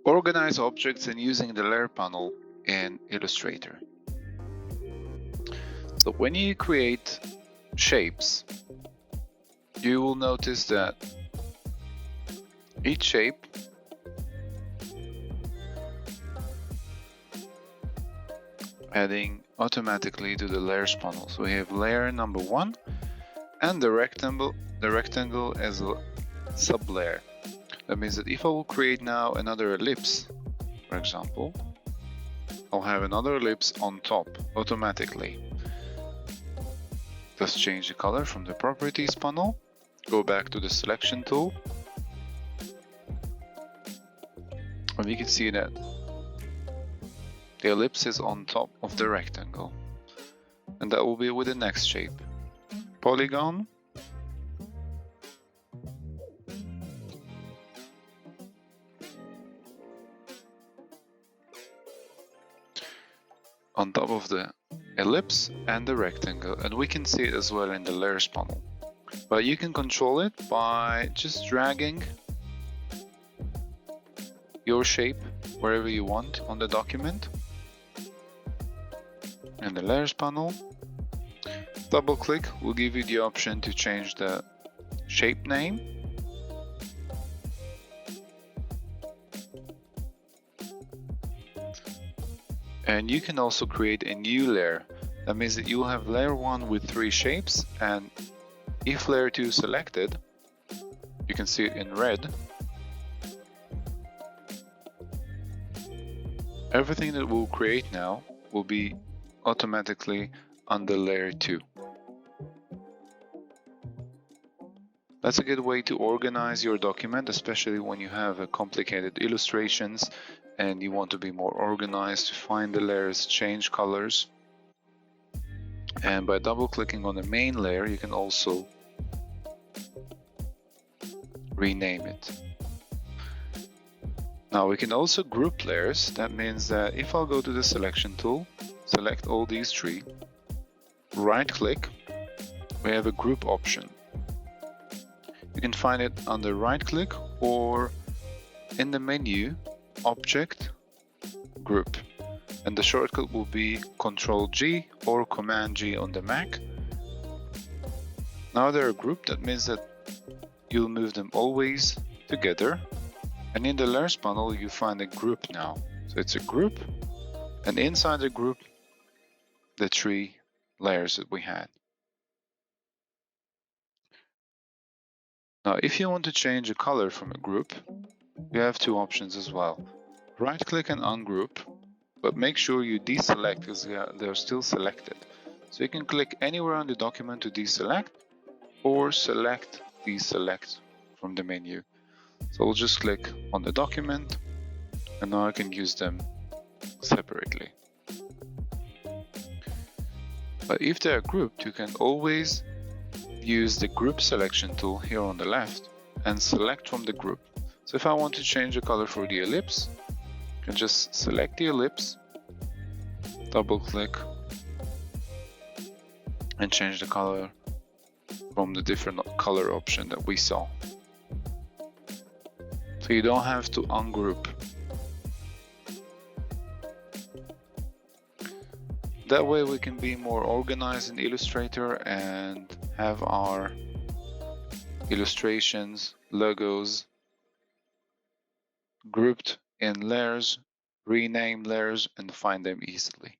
Organize objects and using the layer panel in Illustrator. So when you create shapes, you will notice that each shape adding automatically to the layers panel. So we have layer number 1 and the rectangle as a sub-layer. That means that if I will create now another ellipse, for example, I'll have another ellipse on top automatically. Just change the color from the properties panel, go back to the selection tool, and we can see that the ellipse is on top of the rectangle, and that will be with the next shape. Polygon, on top of the ellipse and the rectangle, and we can see it as well in the layers panel. But you can control it by just dragging your shape wherever you want on the document. In the layers panel, double click will give you the option to change the shape name. And you can also create a new layer. That means that you will have layer 1 with 3 shapes, and if layer 2 is selected, you can see it in red. Everything that we'll create now will be automatically under layer 2. That's a good way to organize your document, especially when you have complicated illustrations and you want to be more organized, to find the layers, change colors. And by double clicking on the main layer, you can also rename it. Now we can also group layers. That means that if I'll go to the selection tool, select all these 3, right click, we have a group option. You can find it under right click or in the menu, object, group. And the shortcut will be Ctrl G or Command G on the Mac. Now they're grouped, that means that you'll move them always together. And in the layers panel, you find a group now. So it's a group, and inside the group, the 3 layers that we had. Now, if you want to change a color from a group, you have 2 options as well. Right click and ungroup, but make sure you deselect because they're still selected. So you can click anywhere on the document to deselect, or select deselect from the menu. So I'll just click on the document, and now I can use them separately. But if they are grouped, you can always use the group selection tool here on the left and select from the group. So if I want to change the color for the ellipse, I can just select the ellipse, double click, and change the color from the different color option that we saw. So you don't have to ungroup. That way we can be more organized in Illustrator and have our illustrations, logos grouped in layers, rename layers, and find them easily.